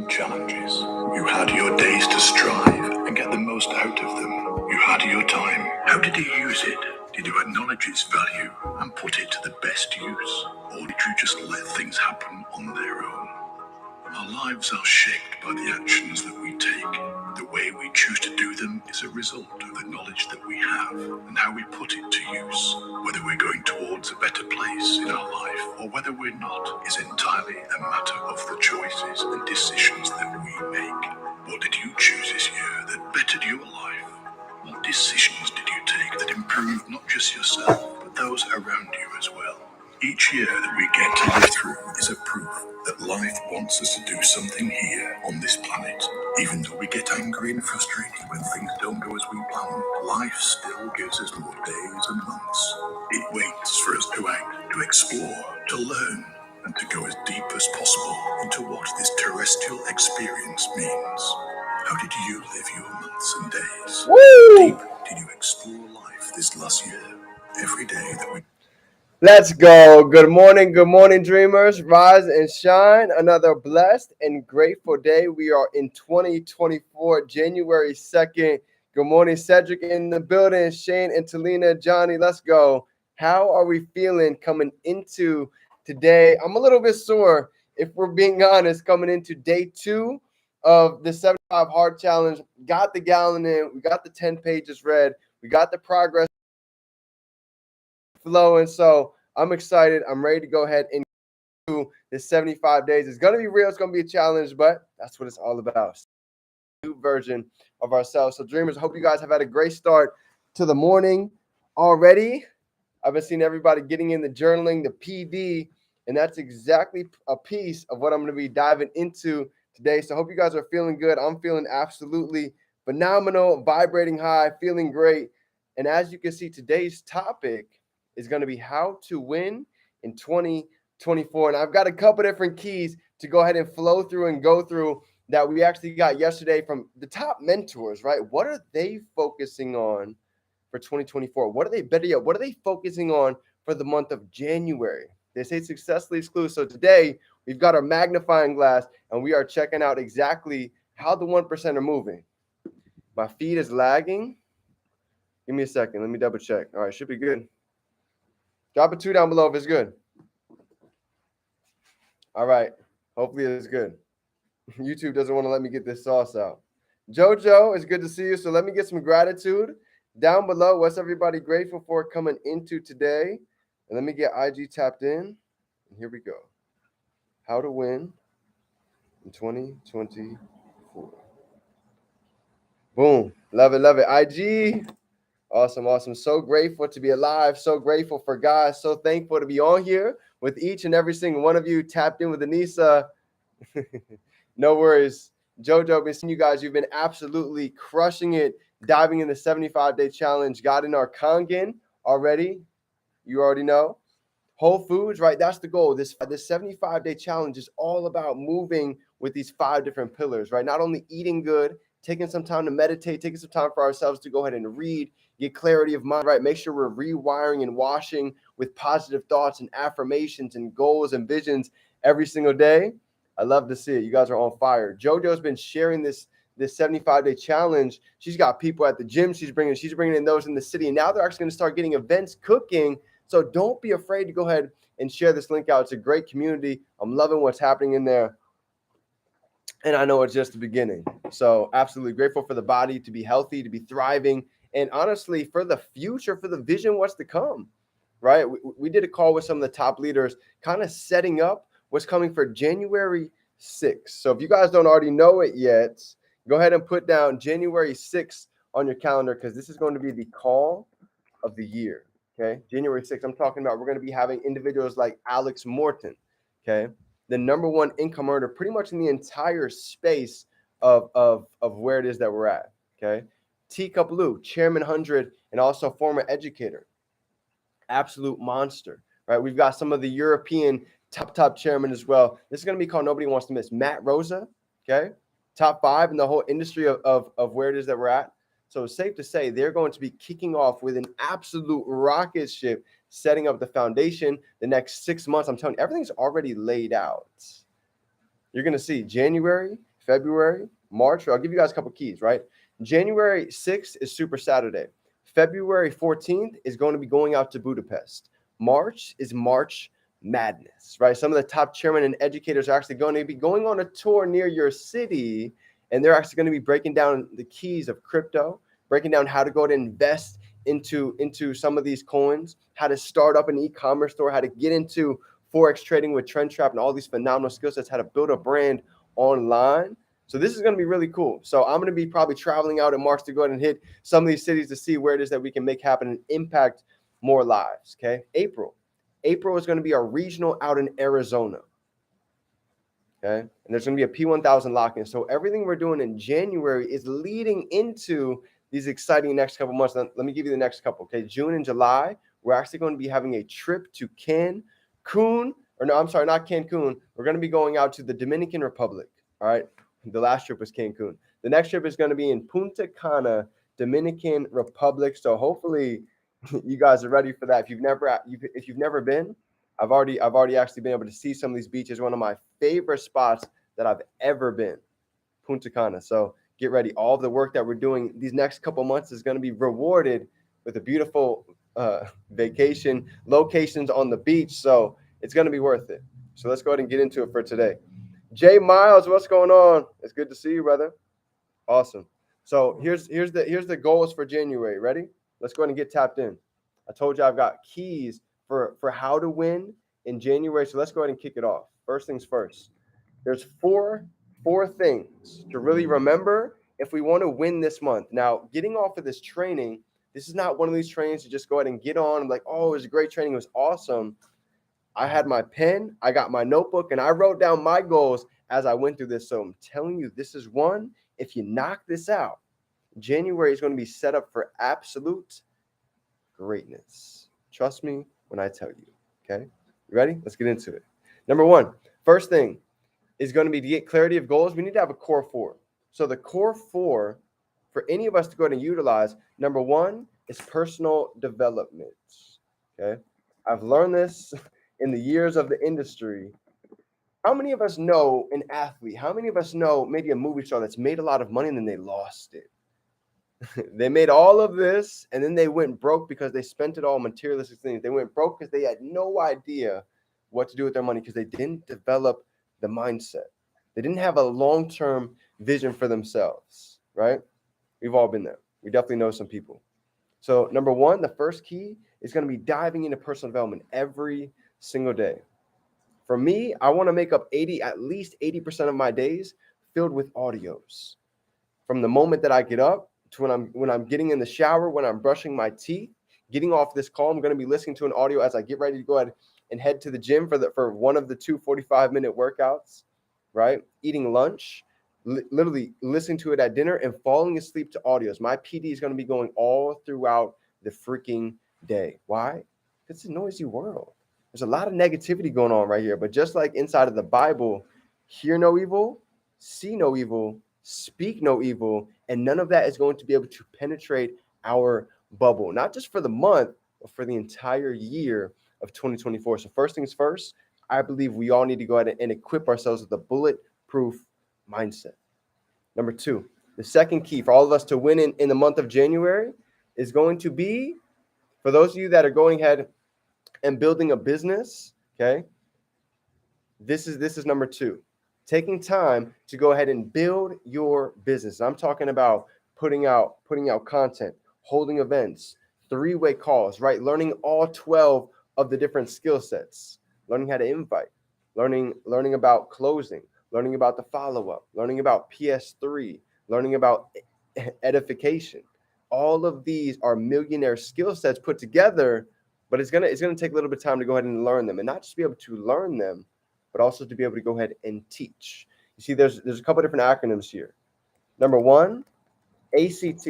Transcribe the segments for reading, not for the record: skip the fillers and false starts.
challenges. You had your days to strive and get the most out of them. You had your time. How did you use it? Did you acknowledge its value and put it to the best use? Or did you just let things happen on their own? Our lives are shaped by the actions that we take. The way we choose to do them is a result of the knowledge that we have and how we put it to use. Whether we're going towards a better place in our life or whether we're not is entirely a matter of the choices and decisions that we make. What did you choose this year that bettered your life? What decisions did you take that improved not just yourself, but those around you as well? Each year that we get to live through is a proof that life wants us to do something here on this planet. Even though we get angry and frustrated when things don't go as we planned, life still gives us more days and months. It waits for us to act, to explore, to learn, and to go as deep as possible into what this terrestrial experience means. How did you live your months and days? How deep did you explore life this last year? Every day that we Let's go. Good morning, dreamers. Rise and shine. Another blessed and grateful day. We are in 2024, January 2nd. Good morning, Cedric in the building, Shane and Talina, Johnny. Let's go. How are we feeling coming into today? I'm a little bit sore, if we're being honest, coming into day 2 of the 75 Hard Challenge. Got the gallon in. We got the 10 pages read. We got the progress flowing. So I'm excited. I'm ready to go ahead and do this 75 days. It's going to be real. It's going to be a challenge, but that's what it's all about. New version of ourselves. So dreamers, I hope you guys have had a great start to the morning already. I've been seeing everybody getting in the journaling, the PD, and that's exactly a piece of what I'm going to be diving into today. So I hope you guys are feeling good. I'm feeling absolutely phenomenal, vibrating high, feeling great. And as you can see, today's topic is going to be how to win in 2024. And I've got a couple different keys to go ahead and flow through and go through that we actually got yesterday from the top mentors, right? What are they focusing on for 2024? What are they, better yet, what are they focusing on for the month of January? They say successfully exclusive. So today we've got our magnifying glass and we are checking out exactly how the 1% are moving. My feed is lagging. Give me a second. Let me double check. All right, should be good. Drop a 2 down below if it's good. All right. Hopefully it's good. YouTube doesn't want to let me get this sauce out. Jojo, it's good to see you. So let me get some gratitude down below. What's everybody grateful for coming into today? And let me get IG tapped in. And here we go. How to win in 2024. Boom. Love it, love it. IG. Awesome, awesome. So grateful to be alive. So grateful for God. So thankful to be on here with each and every single one of you. Tapped in with Anissa. No worries. Jojo, been seeing you guys. You've been absolutely crushing it, diving in the 75-day challenge. Got in our Kangen already. You already know. Whole Foods, right? That's the goal. This 75-day challenge is all about moving with these 5 different pillars, right? Not only eating good, taking some time to meditate, taking some time for ourselves to go ahead and read, get clarity of mind, right? Make sure we're rewiring and washing with positive thoughts and affirmations and goals and visions every single day. I love to see it. You guys are on fire. JoJo's been sharing this 75-day challenge. She's got people at the gym. She's bringing in those in the city. And now they're actually going to start getting events cooking. So don't be afraid to go ahead and share this link out. It's a great community. I'm loving what's happening in there. And I know it's just the beginning. So absolutely grateful for the body to be healthy, to be thriving, and honestly, for the future, for the vision, what's to come, right? We did a call with some of the top leaders, kind of setting up what's coming for January 6th. So if you guys don't already know it yet, go ahead and put down January 6th on your calendar because this is going to be the call of the year, okay? January 6th, I'm talking about we're going to be having individuals like Alex Morton, okay? The number 1 income earner pretty much in the entire space of where it is that we're at, okay? Teacup Lou, Chairman 100 and also former educator. Absolute monster, right? We've got some of the European top chairman as well. This is going to be called Nobody Wants to Miss. Matt Rosa, okay? Top 5 in the whole industry of where it is that we're at. So it's safe to say they're going to be kicking off with an absolute rocket ship, setting up the foundation the next 6 months. I'm telling you, everything's already laid out. You're going to see January February, March. I'll give you guys a couple keys, right? January 6th is Super Saturday. February 14th is going to be going out to Budapest. March is March Madness, right? Some of the top chairmen and educators are actually going to be going on a tour near your city, and they're actually going to be breaking down the keys of crypto, breaking down how to go to invest into some of these coins, how to start up an e-commerce store, how to get into Forex trading with TrendTrap and all these phenomenal skill sets, how to build a brand online. So this is going to be really cool. So I'm going to be probably traveling out in March to go ahead and hit some of these cities to see where it is that we can make happen and impact more lives. Okay. April is going to be our regional out in Arizona. Okay. And there's going to be a P1000 lock-in. So everything we're doing in January is leading into these exciting next couple months. Let me give you the next couple. Okay. June and July, we're actually going to be having a trip to Cancun. Or no, I'm sorry, not Cancun. We're going to be going out to the Dominican Republic. All right. The last trip was Cancun. The next trip is going to be in Punta Cana, Dominican Republic. So hopefully you guys are ready for that. If you've never been, I've already actually been able to see some of these beaches. One of my favorite spots that I've ever been, Punta Cana. So get ready. All of the work that we're doing these next couple months is going to be rewarded with a beautiful vacation locations on the beach. So it's going to be worth it. So let's go ahead and get into it for today. Jay Miles, what's going on? It's good to see you, brother. Awesome. So here's the goals for January. Ready? Let's go ahead and get tapped in. I told you I've got keys for how to win in January. So let's go ahead and kick it off. First things first. There's four things to really remember if we want to win this month. Now, getting off of this training, this is not one of these trainings to just go ahead and get on. I'm like, oh, it was a great training. It was awesome. I had my pen, I got my notebook, and I wrote down my goals as I went through this. So I'm telling you, this is one. If you knock this out, January is going to be set up for absolute greatness. Trust me when I tell you. Okay? You ready? Let's get into it. Number one, first thing is going to be to get clarity of goals. We need to have a core four. So the core four for any of us to go ahead and utilize, number one is personal development. Okay? I've learned this in the years of the industry. How many of us know an athlete? How many of us know maybe a movie star that's made a lot of money and then they lost it? They made all of this and then they went broke because they spent it all on materialistic things. They went broke because they had no idea what to do with their money because they didn't develop the mindset. They didn't have a long-term vision for themselves, right? We've all been there. We definitely know some people. So number one, the first key is going to be diving into personal development every single day. For me, I want to make up at least 80% of my days filled with audios. From the moment that I get up to when I'm getting in the shower, when I'm brushing my teeth, getting off this call, I'm going to be listening to an audio as I get ready to go ahead and head to the gym for one of the 2 45-minute workouts, right? Eating lunch, literally listening to it at dinner and falling asleep to audios. My PD is going to be going all throughout the freaking day. Why? It's a noisy world. There's a lot of negativity going on right here. But just like inside of the Bible, hear no evil, see no evil, speak no evil, and none of that is going to be able to penetrate our bubble, not just for the month, but for the entire year of 2024. So first things first, I believe we all need to go ahead and equip ourselves with a bulletproof mindset. Number two, the second key for all of us to win in the month of January is going to be, for those of you that are going ahead and building a business, okay, this is number two. Taking time to go ahead and build your business. I'm talking about putting out content, holding events, three-way calls, right? Learning all 12 of the different skill sets, learning how to invite, learning about closing, learning about the follow-up, learning about PS3, learning about edification. All of these are millionaire skill sets put together, but it's gonna take a little bit of time to go ahead and learn them, and not just be able to learn them, but also to be able to go ahead and teach. You see, there's a couple different acronyms here. Number one, ACT.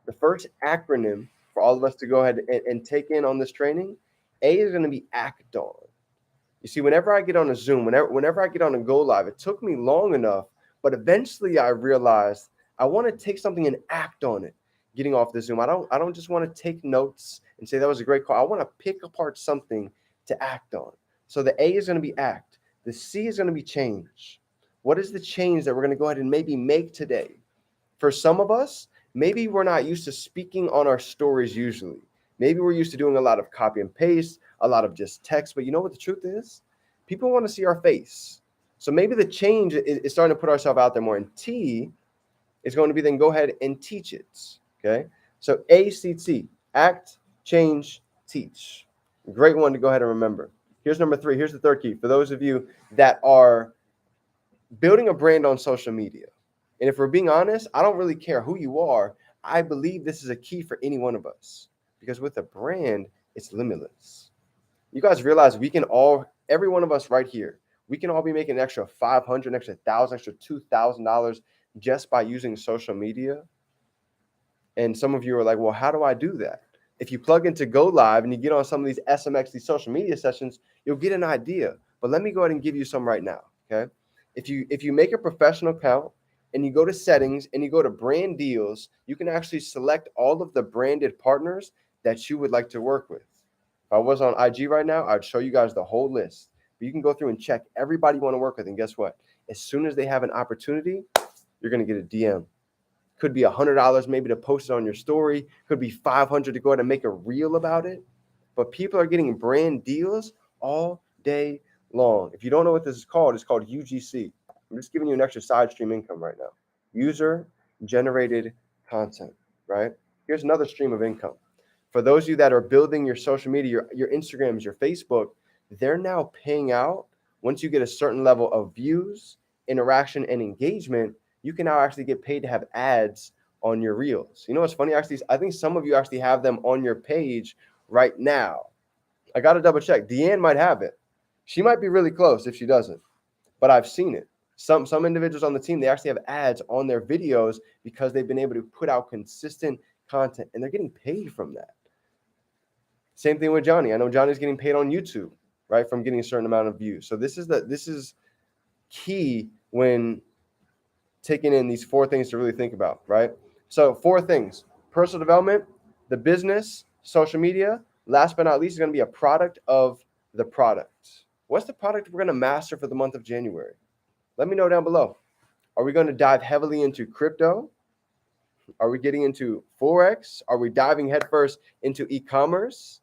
The first acronym for all of us to go ahead and take in on this training, A is going to be act on. You see, whenever I get on a Zoom, whenever I get on a Go Live, it took me long enough, but eventually I realized I want to take something and act on it. Getting off the Zoom, I don't just want to take notes and say that was a great call. I want to pick apart something to act on. So the A is going to be act. The C is going to be change. What is the change that we're going to go ahead and maybe make today? For some of us, maybe we're not used to speaking on our stories usually. Maybe we're used to doing a lot of copy and paste, a lot of just text. But you know what the truth is? People want to see our face. So maybe the change is starting to put ourselves out there more. And T is going to be then go ahead and teach it. Okay. So ACT, act, change, teach. Great one to go ahead and remember. Here's number 3. Here's the third key. For those of you that are building a brand on social media. And if we're being honest, I don't really care who you are. I believe this is a key for any one of us because with a brand, it's limitless. You guys realize we can all, every one of us right here, we can all be making an extra $500, an extra $1,000, extra $2,000 just by using social media. And some of you are like, well, how do I do that? If you plug into Go Live and you get on some of these SMX, these social media sessions, you'll get an idea. But let me go ahead and give you some right now, okay? If you make a professional account and you go to settings and you go to brand deals, you can actually select all of the branded partners that you would like to work with. If I was on IG right now, I'd show you guys the whole list. But you can go through and check everybody you want to work with. And guess what? As soon as they have an opportunity, you're going to get a DM. Could be $100 maybe to post it on your story. Could be $500 to go ahead and make a reel about it. But people are getting brand deals all day long. If you don't know what this is called, it's called UGC. I'm just giving you an extra side stream income right now. User generated content, right? Here's another stream of income. For those of you that are building your social media, your Instagrams, your Facebook, they're now paying out once you get a certain level of views, interaction, and engagement. You can now actually get paid to have ads on your reels. You know what's funny? Actually, I think some of you actually have them on your page right now. I got to double check. Deanne might have it. She might be really close if she doesn't, but I've seen it. Some individuals on the team, they actually have ads on their videos because they've been able to put out consistent content and they're getting paid from that. Same thing with Johnny. I know Johnny's getting paid on YouTube, right, from getting a certain amount of views. So this is key when taking in these 4 things to really think about, right? So 4 things: personal development, the business, social media. Last but not least is going to be a product of the product. What's the product we're going to master for the month of January? Let me know down below. Are we going to dive heavily into crypto? Are we getting into Forex? Are we diving headfirst into e-commerce?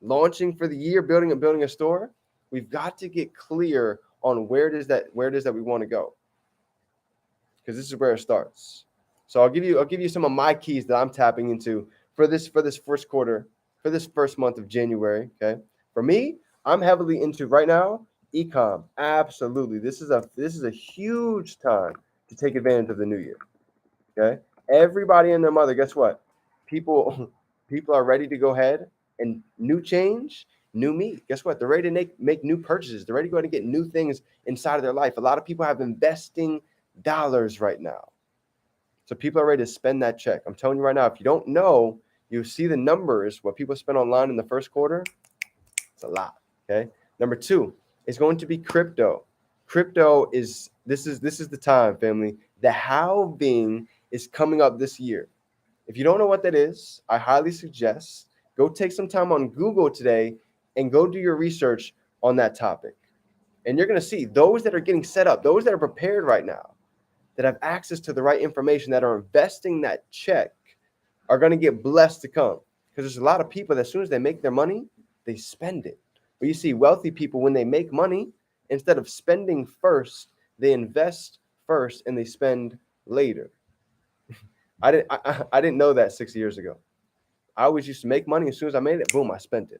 Launching for the year, building a store? We've got to get clear on where it is that we want to go, because this is where it starts. So I'll give you some of my keys that I'm tapping into for this first quarter, for this first month of January. Okay, for me, I'm heavily into right now e-com. Absolutely, this is a huge time to take advantage of the new year. Okay, everybody and their mother, guess what? People are ready to go ahead and new change, new me. Guess what? They're ready to make new purchases. They're ready to go ahead and get new things inside of their life. A lot of people have investing dollars right now. So people are ready to spend that check. I'm telling you right now, if you don't know, you see the numbers, what people spend online in the first quarter, it's a lot. Okay. Number 2 is going to be crypto. Crypto is this is the time, family. The halving is coming up this year. If you don't know what that is, I highly suggest go take some time on Google today and go do your research on that topic. And you're going to see those that are getting set up, those that are prepared right now, that have access to the right information, that are investing that check, are going to get blessed to come. Because there's a lot of people that as soon as they make their money, they spend it. But you see wealthy people, when they make money, instead of spending first, they invest first and they spend later. I didn't know that 6 years ago. I always used to make money. As soon as I made it, boom, I spent it.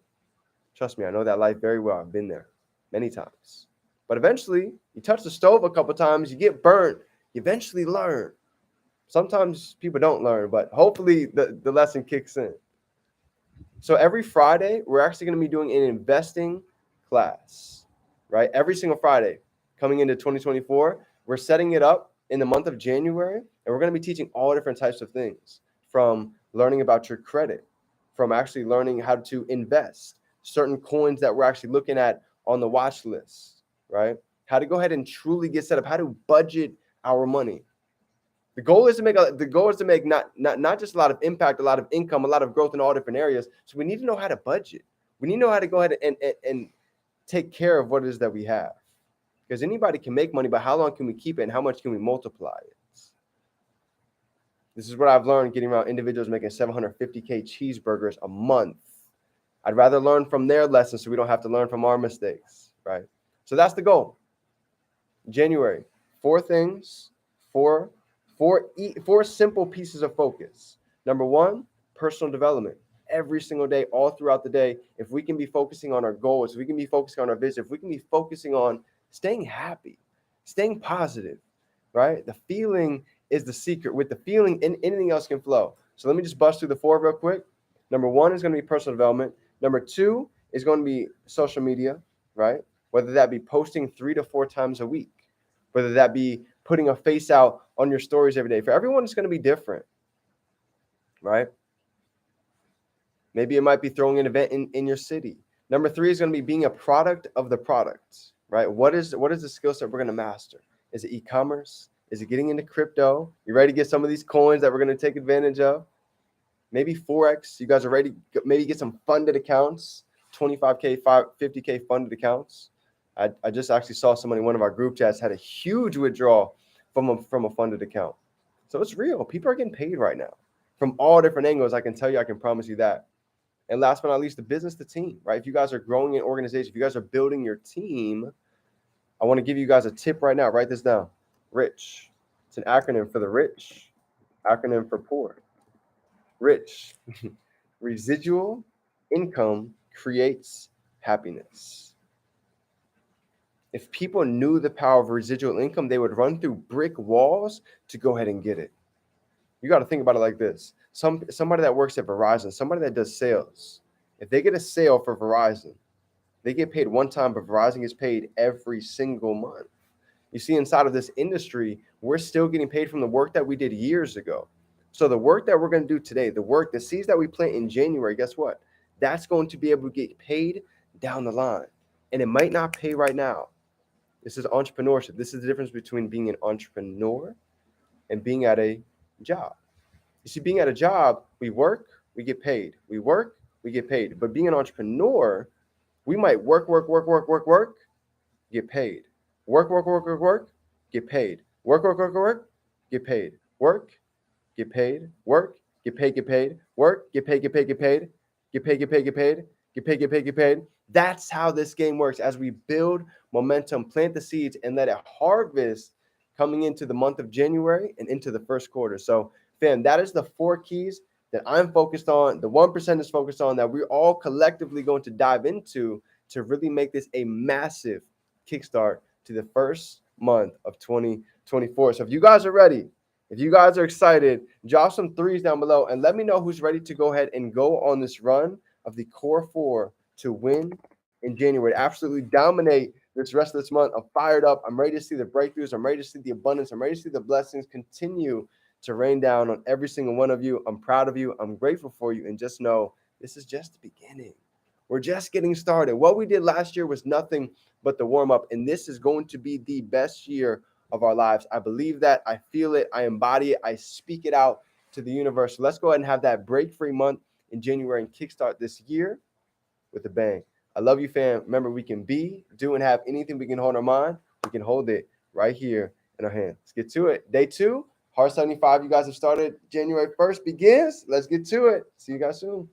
Trust me, I know that life very well. I've been there many times. But eventually, you touch the stove a couple times, you get burnt, you eventually learn. Sometimes people don't learn, but hopefully the lesson kicks in. So every Friday, we're actually going to be doing an investing class, right? Every single Friday coming into 2024, we're setting it up in the month of January, and we're going to be teaching all different types of things, from learning about your credit, from actually learning how to invest, certain coins that we're actually looking at on the watch list, right? How to go ahead and truly get set up, how to budget our money. The goal is to make not just a lot of impact, a lot of income, a lot of growth in all different areas. So we need to know how to budget. We need to know how to go ahead and take care of what it is that we have. Because anybody can make money, but how long can we keep it and how much can we multiply it? This is what I've learned getting around individuals making 750K cheeseburgers a month. I'd rather learn from their lessons so we don't have to learn from our mistakes, right? So that's the goal. January, 4 things, four simple pieces of focus. Number 1, personal development. Every single day, all throughout the day, if we can be focusing on our goals, if we can be focusing on our vision, if we can be focusing on staying happy, staying positive, right? The feeling is the secret. With the feeling, anything else can flow. So let me just bust through the 4 real quick. Number 1 is going to be personal development. Number 2 is going to be social media, right? Whether that be posting 3 to 4 times a week, whether that be putting a face out on your stories every day. For everyone, it's going to be different, right? Maybe it might be throwing an event in your city. Number 3 is going to be being a product of the product, right? What is the skill set we're going to master? Is it e-commerce? Is it getting into crypto? You ready to get some of these coins that we're going to take advantage of? Maybe Forex. You guys are ready to maybe get some funded accounts, 25K, 50K funded accounts. I just actually saw somebody in one of our group chats had a huge withdrawal from a funded account. So it's real. People are getting paid right now from all different angles. I can tell you, I can promise you that. And last but not least, the business to team, right? If you guys are growing an organization, if you guys are building your team, I want to give you guys a tip right now. Write this down. RICH. It's an acronym for the rich, acronym for poor. RICH. Residual income creates happiness. If people knew the power of residual income, they would run through brick walls to go ahead and get it. You got to think about it like this. Somebody that works at Verizon, somebody that does sales, if they get a sale for Verizon, they get paid one time, but Verizon gets paid every single month. You see, inside of this industry, we're still getting paid from the work that we did years ago. So the work that we're going to do today, the seeds that we plant in January, guess what? That's going to be able to get paid down the line. And it might not pay right now. This is entrepreneurship. This is the difference between being an entrepreneur and being at a job. You see, being at a job, we work, we get paid. We work, we get paid. But being an entrepreneur, we might work, get paid. Work, get paid. Work, get paid. Work, get paid. Work, get paid, get paid. Work, get paid, get paid, get paid. Get paid, get paid, get paid. Get paid, get paid, get paid. That's how this game works. As we build momentum, plant the seeds, and let it harvest coming into the month of January and into the first quarter. So, fam, that is the 4 keys that I'm focused on. The 1% is focused on that we're all collectively going to dive into to really make this a massive kickstart to the first month of 2024. So if you guys are ready, if you guys are excited, drop some 3s down below and let me know who's ready to go ahead and go on this run of the core 4 to win in January, to absolutely dominate this rest of this month. I'm fired up. I'm ready to see the breakthroughs. I'm ready to see the abundance. I'm ready to see the blessings continue to rain down on every single one of you. I'm proud of you. I'm grateful for you. And just know this is just the beginning. We're just getting started. What we did last year was nothing but the warm up. And this is going to be the best year of our lives. I believe that. I feel it. I embody it. I speak it out to the universe. So let's go ahead and have that break-free month in January and kickstart this year with a bang. I love you, fam. Remember, we can be, do, and have anything we can hold in our mind. We can hold it right here in our hand. Let's get to it. Day 2, Heart 75. You guys have started. January 1st begins. Let's get to it. See you guys soon.